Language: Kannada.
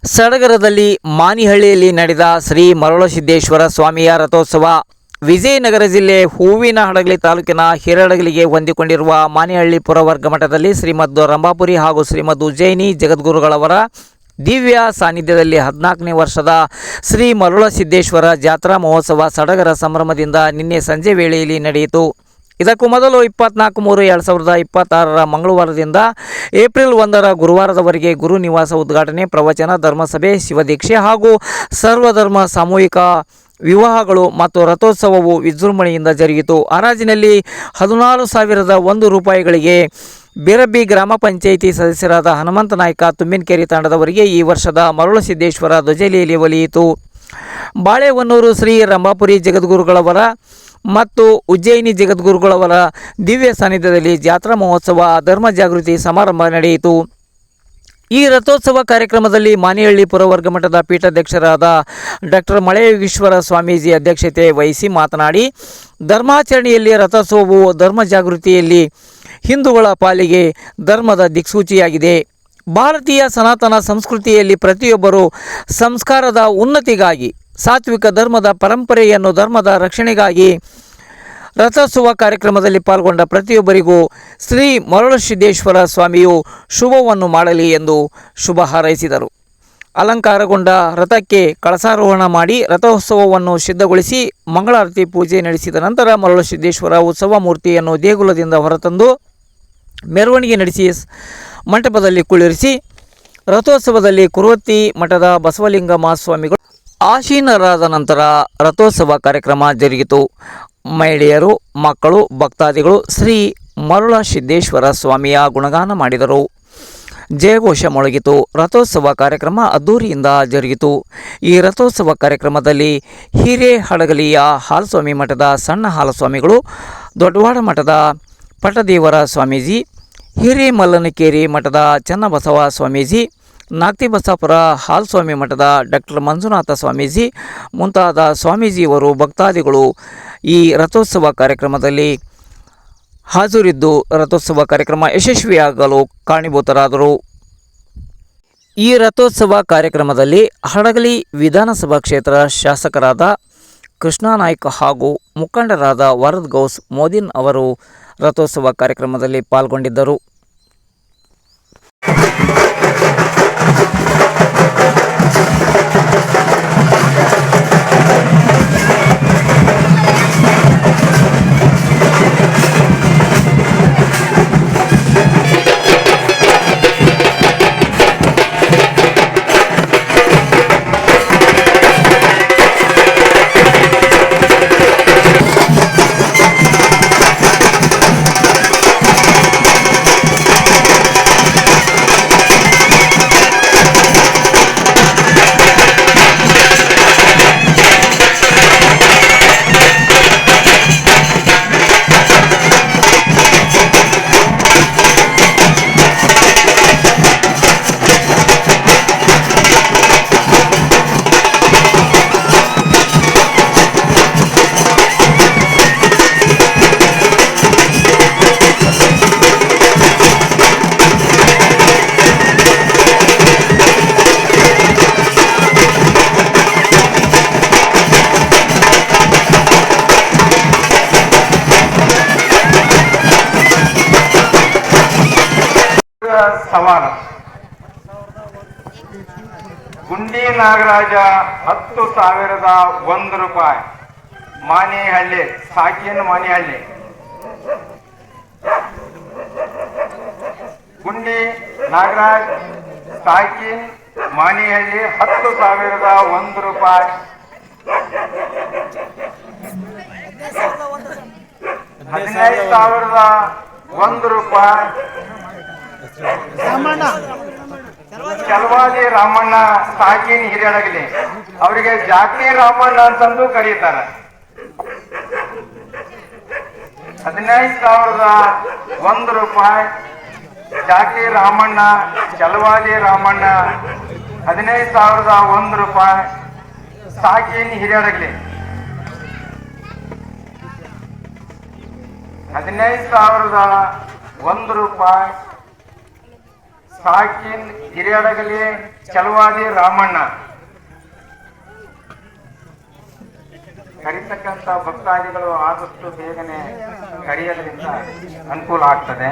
ಸಡಗರದಲ್ಲಿ ಮಾನಿಹಳ್ಳಿಯಲ್ಲಿ ನಡೆದ ಶ್ರೀ ಮರಳಸಿದ್ದೇಶ್ವರ ಸ್ವಾಮಿಯ ರಥೋತ್ಸವ. ವಿಜಯನಗರ ಜಿಲ್ಲೆ ಹೂವಿನಹಡಗಲಿ ತಾಲೂಕಿನ ಹಿರೇಹಡಗಲಿಗೆ ಹೊಂದಿಕೊಂಡಿರುವ ಮಾನಿಹಳ್ಳಿ ಪುರವರ್ಗ ಮಠದಲ್ಲಿ ಶ್ರೀಮದ್ ರಂಭಾಪುರಿ ಹಾಗೂ ಶ್ರೀಮದ್ ಉಜ್ಜಯಿನಿ ಜಗದ್ಗುರುಗಳವರ ದಿವ್ಯ ಸಾನ್ನಿಧ್ಯದಲ್ಲಿ 14ನೇ ವರ್ಷದ ಶ್ರೀ ಮರಳಸಿದ್ದೇಶ್ವರ ಜಾತ್ರಾ ಮಹೋತ್ಸವ ಸಡಗರ ಸಂಭ್ರಮದಿಂದ ನಿನ್ನೆ ಸಂಜೆ ವೇಳೆಯಲ್ಲಿ ನಡೆಯಿತು. ಇದಕ್ಕೂ ಮೊದಲು 24/3/2026 ಮಂಗಳವಾರದಿಂದ ಏಪ್ರಿಲ್ 1 ಗುರುವಾರದವರೆಗೆ ಗುರು ನಿವಾಸ ಉದ್ಘಾಟನೆ, ಪ್ರವಚನ, ಧರ್ಮಸಭೆ, ಶಿವದೀಕ್ಷೆ ಹಾಗೂ ಸರ್ವಧರ್ಮ ಸಾಮೂಹಿಕ ವಿವಾಹಗಳು ಮತ್ತು ರಥೋತ್ಸವವು ವಿಜೃಂಭಣೆಯಿಂದ ಜರುಗಿತು. ಹರಾಜಿನಲ್ಲಿ 14,001 ರೂಪಾಯಿಗಳಿಗೆ ಬಿರಬ್ಬಿ ಗ್ರಾಮ ಪಂಚಾಯಿತಿ ಸದಸ್ಯರಾದ ಹನುಮಂತ ನಾಯ್ಕ ತುಂಬಿನಕೆರೆ ತಂಡದವರಿಗೆ ಈ ವರ್ಷದ ಮರಳಸಿದ್ದೇಶ್ವರ ಧ್ವಜಾಲಿಯಲ್ಲಿ ಒಲಿಯಿತು. ಬಾಳೆಹೊನ್ನೂರು ಶ್ರೀ ರಂಭಾಪುರಿ ಜಗದ್ಗುರುಗಳವರ ಮತ್ತು ಉಜ್ಜಯಿನಿ ಜಗದ್ಗುರುಗಳವರ ದಿವ್ಯ ಸಾನ್ನಿಧ್ಯದಲ್ಲಿ ಜಾತ್ರಾ ಮಹೋತ್ಸವ ಧರ್ಮ ಜಾಗೃತಿ ಸಮಾರಂಭ ನಡೆಯಿತು. ಈ ರಥೋತ್ಸವ ಕಾರ್ಯಕ್ರಮದಲ್ಲಿ ಮಾನಿಹಳ್ಳಿ ಪುರವರ್ಗ ಮಠದ ಪೀಠಾಧ್ಯಕ್ಷರಾದ ಡಾಕ್ಟರ್ ಮಳೆಯೋಗೀಶ್ವರ ಸ್ವಾಮೀಜಿ ಅಧ್ಯಕ್ಷತೆ ವಹಿಸಿ ಮಾತನಾಡಿ, ಧರ್ಮಾಚರಣೆಯಲ್ಲಿ ರಥೋತ್ಸವವು ಧರ್ಮ ಜಾಗೃತಿಯಲ್ಲಿ ಹಿಂದೂಗಳ ಪಾಲಿಗೆ ಧರ್ಮದ ದಿಕ್ಸೂಚಿಯಾಗಿದೆ. ಭಾರತೀಯ ಸನಾತನ ಸಂಸ್ಕೃತಿಯಲ್ಲಿ ಪ್ರತಿಯೊಬ್ಬರೂ ಸಂಸ್ಕಾರದ ಉನ್ನತಿಗಾಗಿ, ಸಾತ್ವಿಕ ಧರ್ಮದ ಪರಂಪರೆಯನ್ನು ಧರ್ಮದ ರಕ್ಷಣೆಗಾಗಿ ರಥೋತ್ಸವ ಕಾರ್ಯಕ್ರಮದಲ್ಲಿ ಪಾಲ್ಗೊಂಡ ಪ್ರತಿಯೊಬ್ಬರಿಗೂ ಶ್ರೀ ಮರಳಸಿದ್ದೇಶ್ವರ ಸ್ವಾಮಿಯು ಶುಭವನ್ನು ಮಾಡಲಿ ಎಂದು ಶುಭ ಹಾರೈಸಿದರು. ಅಲಂಕಾರಗೊಂಡ ರಥಕ್ಕೆ ಕಳಸಾರೋಹಣ ಮಾಡಿ ರಥೋತ್ಸವವನ್ನು ಸಿದ್ಧಗೊಳಿಸಿ ಮಂಗಳಾರತಿ ಪೂಜೆ ನಡೆಸಿದ ನಂತರ ಮರಳಸಿದ್ದೇಶ್ವರ ಉತ್ಸವ ಮೂರ್ತಿಯನ್ನು ದೇಗುಲದಿಂದ ಹೊರತಂದು ಮೆರವಣಿಗೆ ನಡೆಸಿ ಮಂಟಪದಲ್ಲಿ ಕುಳ್ಳಿರಿಸಿ ರಥೋತ್ಸವದಲ್ಲಿ ಕುರುವತ್ತಿ ಮಠದ ಬಸವಲಿಂಗಮ್ಮ ಸ್ವಾಮಿಗಳು ಆಸೀನರಾದ ನಂತರ ರಥೋತ್ಸವ ಕಾರ್ಯಕ್ರಮ ಜರುಗಿತು. ಮಹಿಳೆಯರು, ಮಕ್ಕಳು, ಭಕ್ತಾದಿಗಳು ಶ್ರೀ ಮರಳಸಿದ್ದೇಶ್ವರ ಸ್ವಾಮಿಯ ಗುಣಗಾನ ಮಾಡಿದರು. ಜಯಘೋಷ ಮೊಳಗಿತು. ರಥೋತ್ಸವ ಕಾರ್ಯಕ್ರಮ ಅದ್ದೂರಿಯಿಂದ ಜರುಗಿತು. ಈ ರಥೋತ್ಸವ ಕಾರ್ಯಕ್ರಮದಲ್ಲಿ ಹಿರೇಹಡಗಲಿಯ ಹಾಲಸ್ವಾಮಿ ಮಠದ ಸಣ್ಣ ಹಾಲಸ್ವಾಮಿಗಳು, ದೊಡ್ಡವಾಡ ಮಠದ ಪಟ್ಟದೇವರ ಸ್ವಾಮೀಜಿ, ಹಿರೇಮಲ್ಲನಕೇರಿ ಮಠದ ಚನ್ನಬಸವ ಸ್ವಾಮೀಜಿ, ನಾಗತಿಬಸಾಪುರ ಹಾಲಸ್ವಾಮಿ ಮಠದ ಡಾಕ್ಟರ್ ಮಂಜುನಾಥ ಸ್ವಾಮೀಜಿ ಮುಂತಾದ ಸ್ವಾಮೀಜಿಯವರು ಭಕ್ತಾದಿಗಳು ಈ ರಥೋತ್ಸವ ಕಾರ್ಯಕ್ರಮದಲ್ಲಿ ಹಾಜರಿದ್ದು ರಥೋತ್ಸವ ಕಾರ್ಯಕ್ರಮ ಯಶಸ್ವಿಯಾಗಲು ಕಾರಣೀಭೂತರಾದರು. ಈ ರಥೋತ್ಸವ ಕಾರ್ಯಕ್ರಮದಲ್ಲಿ ಹಡಗಲಿ ವಿಧಾನಸಭಾ ಕ್ಷೇತ್ರ ಶಾಸಕರಾದ ಕೃಷ್ಣನಾಯ್ಕ ಹಾಗೂ ಮುಖಂಡರಾದ ವರದ್ ಗೌಸ್ ಮೋದಿನ್ ಅವರು ರಥೋತ್ಸವ ಕಾರ್ಯಕ್ರಮದಲ್ಲಿ ಪಾಲ್ಗೊಂಡಿದ್ದರು. ಸವಾಲ ಗುಂಡಿ ನಾಗರಾಜ 10,001 ರೂಪಾಯಿ. ಮಾನಿಹಳ್ಳಿ ಸಾಕಿನ್ ಮಾನಿಹಳ್ಳಿ ಗುಂಡಿ ನಾಗರಾಜ್ ಸಾಕಿನ್ ಮಾನಿಹಳ್ಳಿ 10,001 ರೂಪಾಯಿ. 15,001 ರೂಪಾಯಿ. ಚಲವಾದಿ ರಾಮಣ್ಣ ಸಾಕಿನ್ ಹಿರಿಯಡಗಲಿ, ಅವರಿಗೆ ಜಾತಿ ರಾಮಣ್ಣ ಅಂತಂದು ಕರೀತಾರೆ. 15,001 ರೂಪಾಯಿ. ಜಾತಿ ರಾಮಣ್ಣ, ಚಲವಾದಿ ರಾಮಣ್ಣ 15,001 ರೂಪಾಯಿ. ಸಾಕಿನ್ ಹಿರಿಯಡಗಲಿ 15,001 ರೂಪಾಯಿ. ಸಾಕಿನ್ ಹಿರಿಯಡಗಲಿ ಚಲವಾದಿ ರಾಮಣ್ಣ. ಕರೀತಕ್ಕಂಥ ಭಕ್ತಾದಿಗಳು ಆದಷ್ಟು ಬೇಗನೆ ಕರೆಯೋದ್ರಿಂದ ಅನುಕೂಲ ಆಗ್ತದೆ.